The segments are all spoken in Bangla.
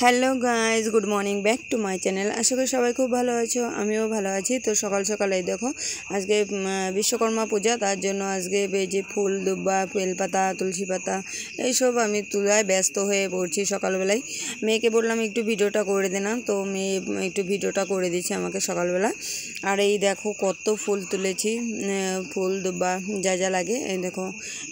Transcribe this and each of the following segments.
Hello guys, good morning back to my channel. আশা করি সবাই খুব ভালো আছো, আমিও ভালো আছি। তো সকাল সকালে দেখো আজকে বিশ্বকর্মা পূজা, তার জন্য আজকে যে ফুল দুব্বা বেলপাতা তুলসী পাতা এইসব আমি তোলায় ব্যস্ত হয়ে পড়ছি সকালবেলায়। মেয়েকে বললাম একটু ভিডিওটা করে দে না, তো মেয়ে একটু ভিডিওটা করে দিচ্ছে আমাকে সকালবেলা। আর এই দেখো কত ফুল তুলেছি, ফুল দুব্বা যা যা লাগে। এই দেখো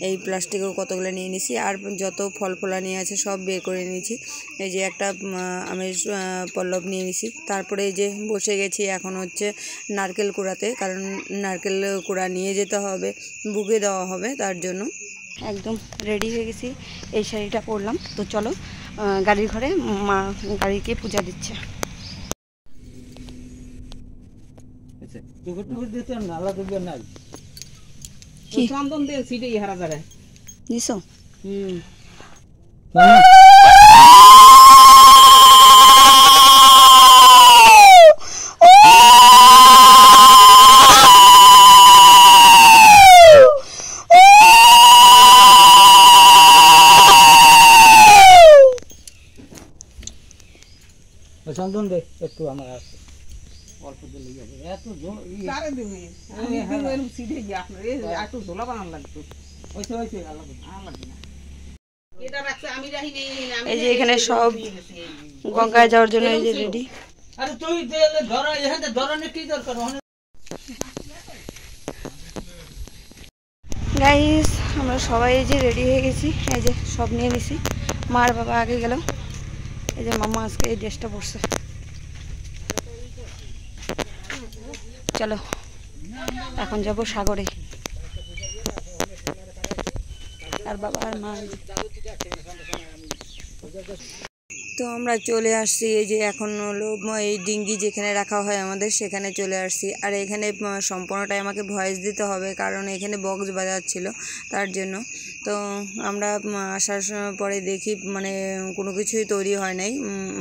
এই প্লাস্টিকেও কতগুলো নিয়ে নিয়েছি, আর যত ফল ফলা নিয়ে আছে সব বের করে নিয়েছি। এই যে একটা আমের পল্লব নিয়ে নিছি। তারপরে এই যে বসে গেছি এখন হচ্ছে নারকেল কুড়াতে, কারণ নারকেল কুড়া নিয়ে যেতে হবে, বুকে দেওয়া হবে, তার জন্য একদম রেডি হয়ে গেছি। এই শাড়িটা পরলাম। তো চলো গাড়ির ঘরে মা গাড়িকে পূজা দিচ্ছে। দিছো? চন্দন দে একটু, আমার আছে অল্প দিলে যাবে। এত সারে দিবি আমি দিবেন সিধে গিয়ে আপনার একটু ঝোলা বানান লাগতো। ওইসে ওইসে লাগবে না, এটা রাখছে আমি রাখি নেই। এই যে এখানে সব গঙ্গায় যাওয়ার জন্য এই যে রেডি। আরে তুই দে ধরা, এখানে ধরানোর কি দরকার? গাইস আমরা সবাই এই যে রেডি হয়ে গেছি, এই যে সব নিয়ে নিছি। মার বাবা আগে গেল, এই যে মামা আজকে এই ড্রেসটা পরছে। চলো এখন যাব সাগরে, আর বাবা আর মা। তো আমরা চলে আসছি, এই যে এখন হলো এই ডিঙ্গি যেখানে রাখা হয় আমাদের, সেখানে চলে আসছি। আর এখানে সম্পূর্ণটাই আমাকে ভয়েস দিতে হবে, কারণ এখানে বক্স বাজাচ্ছিল, তার জন্য। তো আমরা আসার পরে দেখি মানে কোনো কিছুই তৈরি হয় নাই,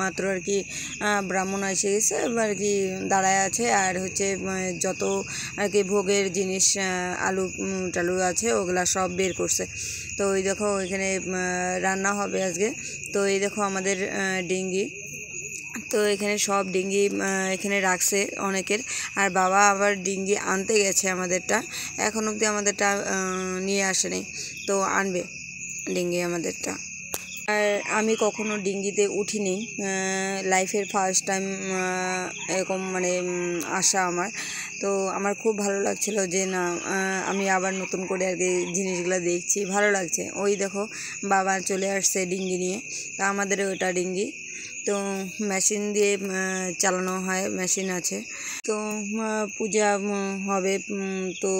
মাত্র আর কি ব্রাহ্মণ এসে গেছে আর কি দাঁড়ায় আছে, আর হচ্ছে যত আর কি ভোগের জিনিস আলু টালু আছে ওগুলা সব বের করছে। তো ওই দেখো এখানে রান্না হবে আজকে। তো এই দেখো আমাদের ডিঙ্গি, তো এখানে সব ডিঙ্গি এখানে রাখছে অনেকের। আর বাবা আবার ডিঙ্গি আনতে গেছে আমাদেরটা, এখন অবধি আমাদেরটা নিয়ে আসেনি, তো আনবে ডিঙ্গি আমাদেরটা। আর আমি কখনো ডিঙ্গিতে উঠিনি, লাইফের ফার্স্ট টাইম এরকম মানে আসা আমার। তো আমার খুব ভালো লাগছিল যে না, আমি আবার নতুন করে আর কি জিনিসগুলো দেখছি, ভালো লাগছে। ওই দেখো বাবা চলে আসছে ডিঙ্গি নিয়ে, তা আমাদের ওটা ডিঙ্গি। তো মেশিন দিয়ে চালানো হয়, মেশিন আছে। তো পূজা হবে, তো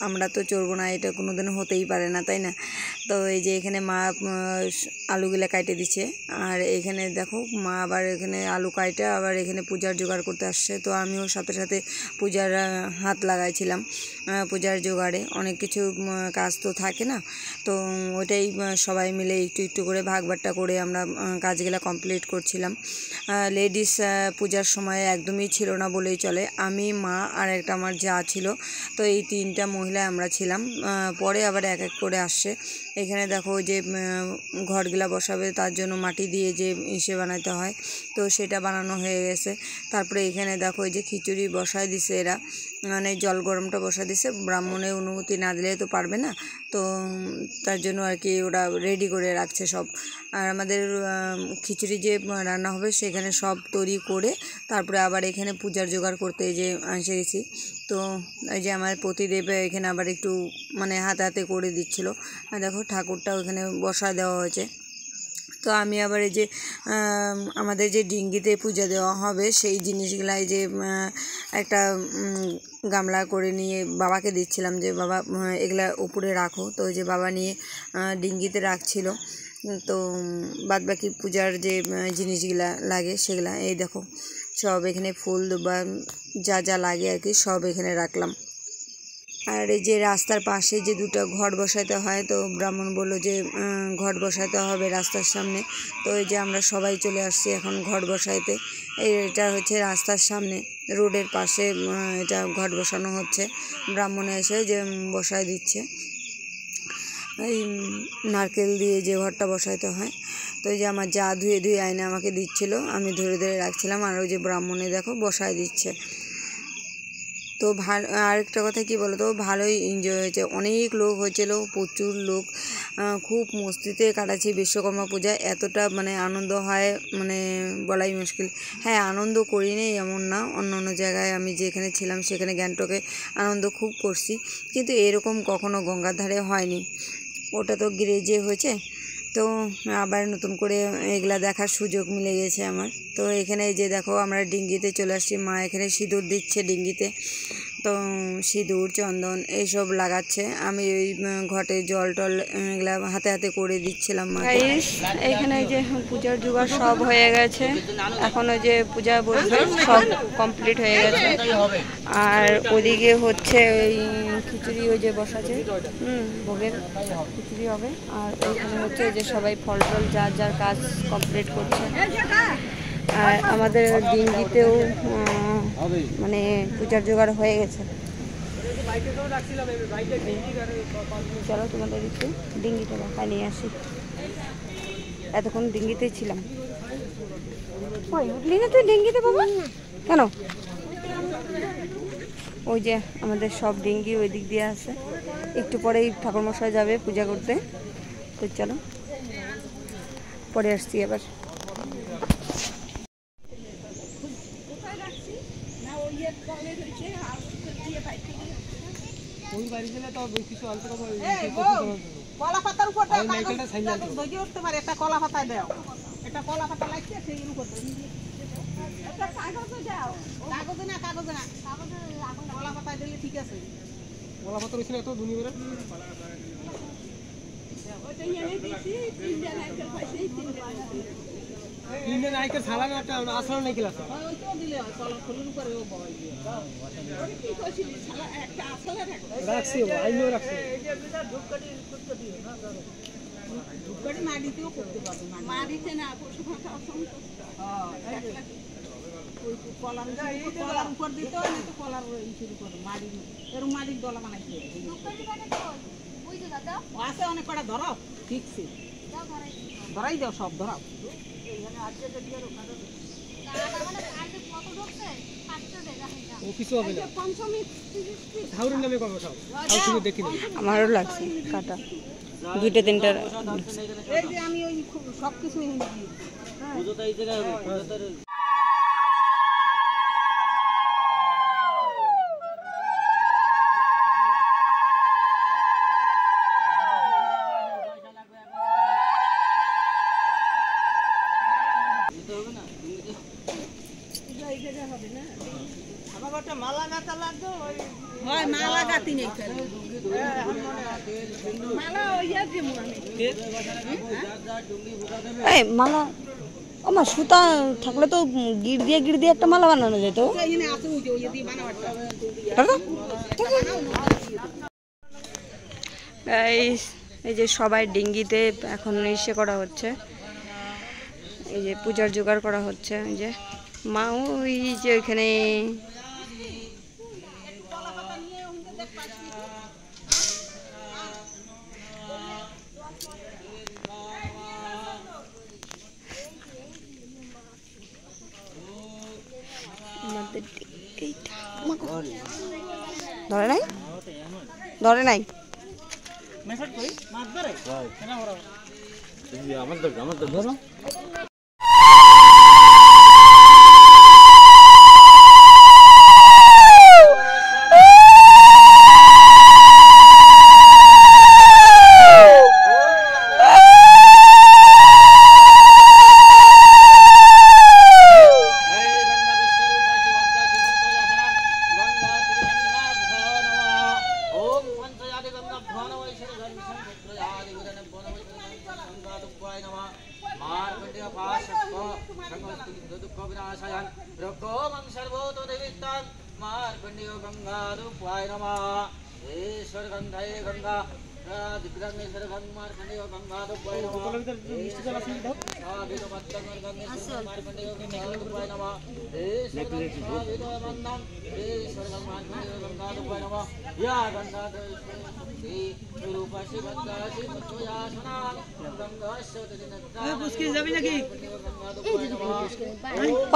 আমরা তো চড়বো না, এটা কোনো দিন হতেই পারে না, তাই না? তো এই যে এখানে মা আলুগুলা কাটে দিচ্ছে, আর এখানে দেখো মা আবার এখানে আলু কাটে আবার এখানে পূজার জোগাড় করতে আসছে। তো আমিও সাথে সাথে পূজার হাত লাগাইছিলাম। পূজার জোগাড়ে অনেক কিছু কাজ তো থাকে না, তো ওইটাই সবাই মিলে একটু একটু করে ভাগবাট্টা করে আমরা কাজগুলো কমপ্লিট করছিলাম। লেডিস পূজার সময় একদমই ছিল না বলেই চলে। আমি, মা আর একটা আমার যা ছিল, তো এই তিনটা মহিলা আমরা ছিলাম। পরে আবার এক এক করে আসছে। এখানে দেখো যে ঘরগুলা বসাবে, তার জন্য মাটি দিয়ে যে ইসে বানাতে হয়, তো সেটা বানানো হয়ে গেছে। তারপরে এখানে দেখো যে খিচুড়ি বসায় দিছে এরা, মানে জল গরমটা বসায় দিছে। ব্রাহ্মণের অনুমতি না দিলে তো পারবে না, তো তার জন্য আর কি ওরা রেডি করে রাখছে সব। আর আমাদের খিচুড়ি যে রান্না হবে সেখানে সব তৈরি করে তারপরে আবার এখানে পূজার জোগাড় করতে যে এসে গেছি। তো এই যে আমার পতিদেব এখানে আবার একটু মানে হাতে হাতে করে দিচ্ছিলো। দেখো ঠাকুরটা ওখানে বসায় দেওয়া হয়েছে। তো আমি আবার এই যে আমাদের যে ডিঙ্গিতে পূজা দেওয়া হবে সেই জিনিসগুলাই যে একটা গামলা করে নিয়ে বাবাকে দিচ্ছিলাম, যে বাবা এগুলা উপরে রাখো। তো ওই যে বাবা নিয়ে ডিঙ্গিতে রাখছিল। তো বাদবাকি পূজার যে জিনিসগুলা লাগে সেগুলা এই দেখো সব এখানে ফুল বা যা যা লাগে আর কি সব এখানে রাখলাম। আর এই যে রাস্তার পাশে যে দুটো ঘট বসাতে হয়, তো ব্রাহ্মণ বললো যে ঘট বসাতে হবে রাস্তার সামনে। তো এই যে আমরা সবাই চলে আসছি এখন ঘট বসাইতে। এটা হচ্ছে রাস্তার সামনে, রোডের পাশে এটা ঘট বসানো হচ্ছে। ব্রাহ্মণে এসে যে বসায় দিচ্ছে এই নারকেল দিয়ে যে ঘরটা বসাইতে হয়। তো এই যে আমার যা ধুয়ে ধুয়ে আয়না আমাকে দিচ্ছিল, আমি ধরে ধরে রাখছিলাম। আর ওই যে ব্রাহ্মণে দেখো বসায় দিচ্ছে। তো ভালো, আরেকটা কথা কি বলো তো, ভালোই এনজয় হয়েছে, অনেক লোক হয়েছিল, প্রচুর লোক, খুব মস্তিতে কাটাচ্ছি বিশ্বকর্মা পূজায়। এতটা মানে আনন্দ হয় মানে বলাই মুশকিল। হ্যাঁ, আনন্দ করিনি এমন না, অন্য অন্য জায়গায় আমি যেখানে ছিলাম সেখানে গ্যাংটকে আনন্দ খুব করছি, কিন্তু এরকম কখনো গঙ্গার ধারে হয়নি। ওটা তো গ্রেজে হয়েছে, তো আবার নতুন করে এগুলা দেখার সুযোগ মিলে গেছে আমার। তো এখানে যে দেখো আমরা ডিঙ্গিতে চলে আসছি, মা এখানে সিঁদুর দিচ্ছে ডিঙ্গিতে, তো সিঁদুর চন্দন এইসব লাগাচ্ছে। আমি ওই ঘটে জল টল এগুলা হাতে হাতে করে দিচ্ছিলাম মা। এখানে যে পূজার জোগাড় সব হয়ে গেছে, এখন ওই যে পূজা বসবে সব কমপ্লিট হয়ে গেছে। আর ওদিকে হচ্ছে ওই খিচুড়ি ওই যে বসাছে, ভোগের খিচুড়ি হবে। আর ওইখানে হচ্ছে যে সবাই ফল টল যার যার কাজ কমপ্লিট করছে। আর আমাদের ডিঙ্গিতেও মানে পূজার জোগাড় হয়ে গেছে। চলো তোমাদের একটু ডিঙ্গিটা দেখায় নিয়ে আসি। এতক্ষণ ডিঙ্গিতেই ছিলাম। উঠলি না তুই ডিঙ্গিতে বাবা? কেন? ওই যে আমাদের সব ডিঙ্গি ওই দিক দিয়ে আছে, একটু পরেই ঠাকুরমশাই যাবে পূজা করতে। তো চলো পরে আসছি আবার। কলা পাতার উপর উঠতে পারে, একটা কলা পাতায় দাও, একটা কলা পাতা লাগছে সেই করতে কাগজে না, কাগজে না, কলা পাতায় দিলে ঠিক আছে। কলা পাতা রয়েছে এত ধুনি বেড়ে তিনটে নাইকেল ছাড়া না, একটা আসলে নাইকেল আছে রাখছি, আইনিও রাখছি। মাটিতেও করতে পারবো, মাটিতে না কলার উপর দিতে হয়, কলার শুরু করবো মাটি, এরকম মাটির দলা বানাইতে আছে অনেক কটা। ধরো ঠিকছে, ধরাই দাও, সব ধরাও। আমারও লাগছে কাটা, দুইটা তিনটা। এই যে আমি ওই সব কিছু মালা আমার সুতা থাকলে তো গিট দিয়ে একটা মালা বানানো যেত। এই যে সবাই ডিঙ্গিতে এখন ইসে করা হচ্ছে, এই যে পূজার জোগাড় করা হচ্ছে। এই যে মা ওই যে ওইখানে ধরে নাই, ধরে নাই।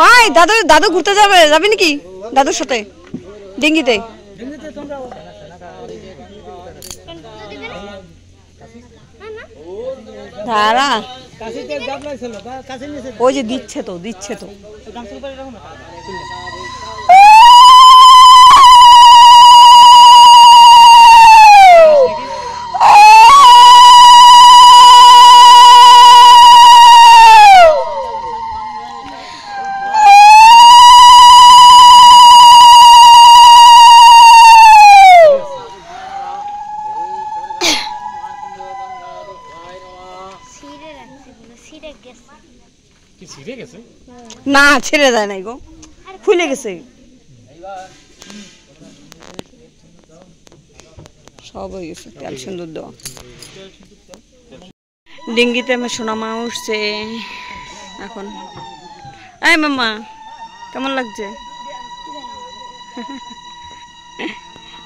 ওই দাদু দাদু ঘুরতে যাবে নাকি দাদুর সাথে ডিঙ্গিতে? দাঁড়া, ওই যে দিচ্ছে তো না, ছেড়ে দেয় নাই গো, খুলে গেছে সব, হয়ে গেছে তেল সিন্দুর দেওয়া। ডিঙ্গিতে আমার সোনামা উঠছে এখন। এই মাম্মা, কেমন লাগছে?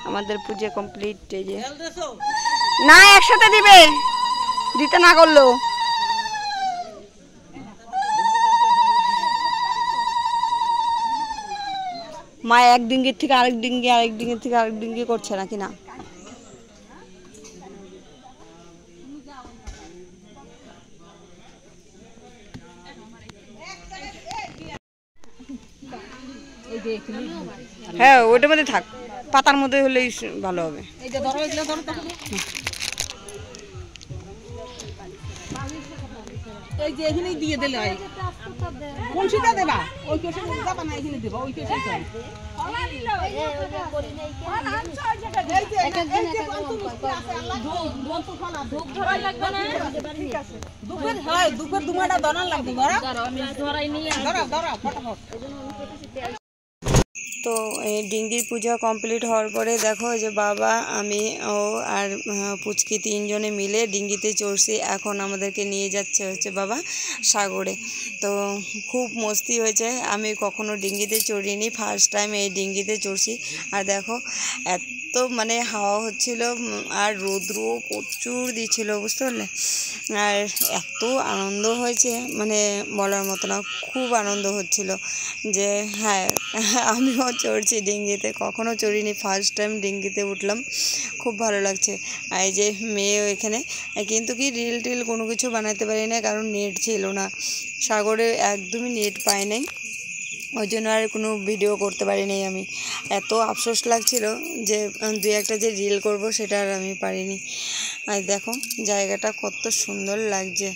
আমাদের পুজো কমপ্লিট। এই যে না, একসাথে দিবে, দিতে না করলো। মা এক ডিঙ্গির থেকে আরেক ডিঙ্গি করছে নাকি না? হ্যাঁ, ওইটার মধ্যে থাক, পাতার মধ্যে হলেই ভালো হবে। এই যে এখানেই দিয়ে দিলে হয়। কোন সিটা দেবা? ওই কেসে যাবা না, এখানে দেবা, ওই কেসে যাবে। দুপুর দুমাটা দনার লাগবে। তো এই ডিঙ্গির পূজা কমপ্লিট হওয়ার পরে দেখো যে বাবা, আমি ও আর পুচকি তিনজনে মিলে ডিঙ্গিতে চড়ছি। এখন আমাদেরকে নিয়ে হচ্ছে বাবা সাগরে। তো খুব মস্তি হয়েছে, আমি কখনো ডিঙ্গিতে চড়িনি, ফার্স্ট টাইম এই ডিঙ্গিতে চড়ছি। আর দেখো এত মানে হাওয়া হচ্ছিল আর রৌদ্রও প্রচুর দিচ্ছিল, বুঝতে পারলে। আর এত আনন্দ হয়েছে মানে বলার মতো না, খুব আনন্দ হচ্ছিল যে হ্যাঁ আমিও চড়ছি ডিঙ্গিতে, কখনো চড়িনি, ফার্স্ট টাইম ডিঙ্গিতে উঠলাম, খুব ভালো লাগছে। আর এই যে মেয়েও এখানে, কিন্তু কি রিল টিল কোনো কিছু বানাতে পারি না, কারণ নেট ছিল না সাগরে, একদমই নেট পাই নাই, ওই জন্য আর কোনো ভিডিও করতে পারিনি আমি। এত আফসোস লাগছিল যে দু একটা যে রিল করব সেটা আর আমি পারিনি। আর দেখো জায়গাটা কত সুন্দর লাগছে।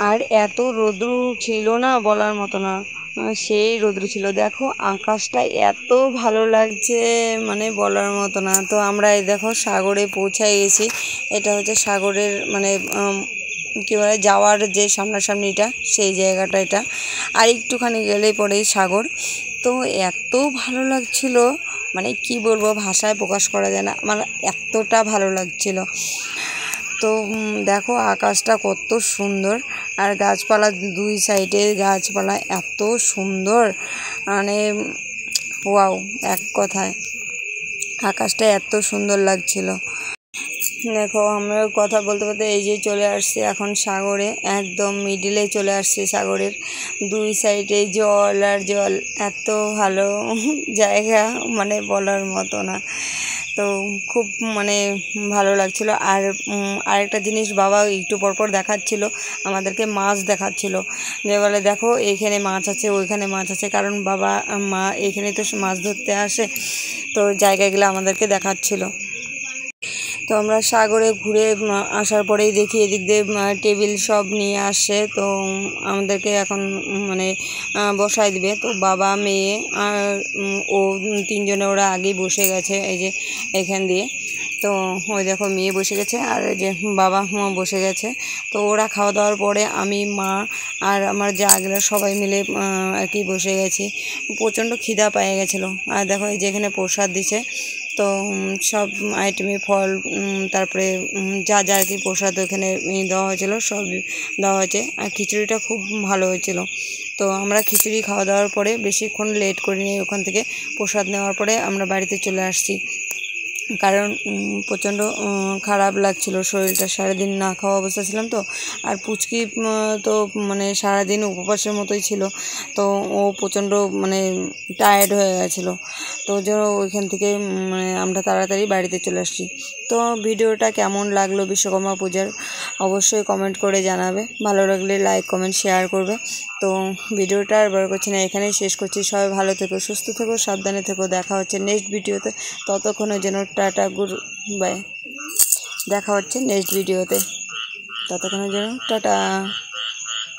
আর এত রোদ্রু ছিল না বলার মতো না, সেই রৌদ্র ছিল। দেখো আকাশটা এত ভালো লাগছে মানে বলার মতো না। তো আমরা এই দেখো সাগরে পৌঁছায় গেছি। এটা হচ্ছে সাগরের মানে কী বলে যাওয়ার যে সামনাসামনিটা সেই জায়গাটা এটা, আর একটুখানি গেলেই পরেই সাগর। তো এত ভালো লাগছিল মানে কি বলবো, ভাষায় প্রকাশ করা যায় না, আমার এতটা ভালো লাগছিল। তো দেখো আকাশটা কত সুন্দর, আর গাছপালা দুই সাইডে গাছপালা এত সুন্দর মানে ওয়াও, এক কথায় আকাশটা এত সুন্দর লাগছিল। দেখো আমরা কথা বলতে বলতে এই যে চলে আসছি এখন সাগরে, একদম মিডিলে চলে আসছি সাগরের, দুই সাইডে জল আর জল, এত ভালো জায়গা মানে বলার মতো না। তো খুব মানে ভালো লাগছিল। আর আরেকটা জিনিস বাবা একটু পরপর দেখাচ্ছিল আমাদেরকে, মাছ দেখাচ্ছিল, যে বলে দেখো এইখানে মাছ আছে ওইখানে মাছ আছে, কারণ বাবা মা এখানে তো মাছ ধরতে আসে, তো জায়গাগুলো আমাদেরকে দেখাচ্ছিল। তো আমরা সাগরে ঘুরে আসার পরেই দেখি এদিক দিয়ে টেবিল সব নিয়ে আসে, তো আমাদেরকে এখন মানে বসায় দিবে। তো বাবা মেয়ে আর ও তিনজনে ওরা আগেই বসে গেছে এই যে এখান দিয়ে। তো ওই দেখো মেয়ে বসে গেছে আর ওই যে বাবা বসে গেছে। তো ওরা খাওয়া দাওয়ার পরে আমি মা আর আমার জাগরা সবাই মিলে আর কি বসে গেছি। প্রচণ্ড খিদা পেয়ে গেছিলো। আর দেখো এই যে এখানে প্রসাদ দিছে, তো সব আইটেমে ফল তারপরে যা যা আর কি প্রসাদ ওখানে দেওয়া হয়েছিলো সব দেওয়া হয়েছে। আর খিচুড়িটা খুব ভালো হয়েছিল। তো আমরা খিচুড়ি খাওয়া দাওয়ার পরে বেশিক্ষণ লেট করিনি, ওখান থেকে প্রসাদ নেওয়ার পরে আমরা বাড়িতে চলে আসছি, কারণ প্রচণ্ড খারাপ লাগছিল শরীরটা, সারাদিন না খাওয়া অবস্থা ছিলাম। তো আর পুচকি তো মানে সারাদিন উপবাসের মতোই ছিল, তো ও প্রচণ্ড মানে টায়ার্ড হয়ে গেছিলো। তো ওই জন্য ওইখান থেকে মানে আমরা তাড়াতাড়ি বাড়িতে চলে আসছি। তো ভিডিওটা কেমন লাগলো বিশ্বকর্মা পূজার অবশ্যই কমেন্ট করে জানাবে, ভালো লাগলে লাইক কমেন্ট শেয়ার করবে। তো ভিডিওটা আর বড় করছি না, এখানেই শেষ করছি। সবাই ভালো থেকো, সুস্থ থেকো, সাবধানে থেকো, দেখা হচ্ছে নেক্সট ভিডিওতে। ততক্ষণের জন্য টাটা, গুড বাই, দেখা হচ্ছে নেক্সট ভিডিওতে, ততক্ষণের জন্য টাটা।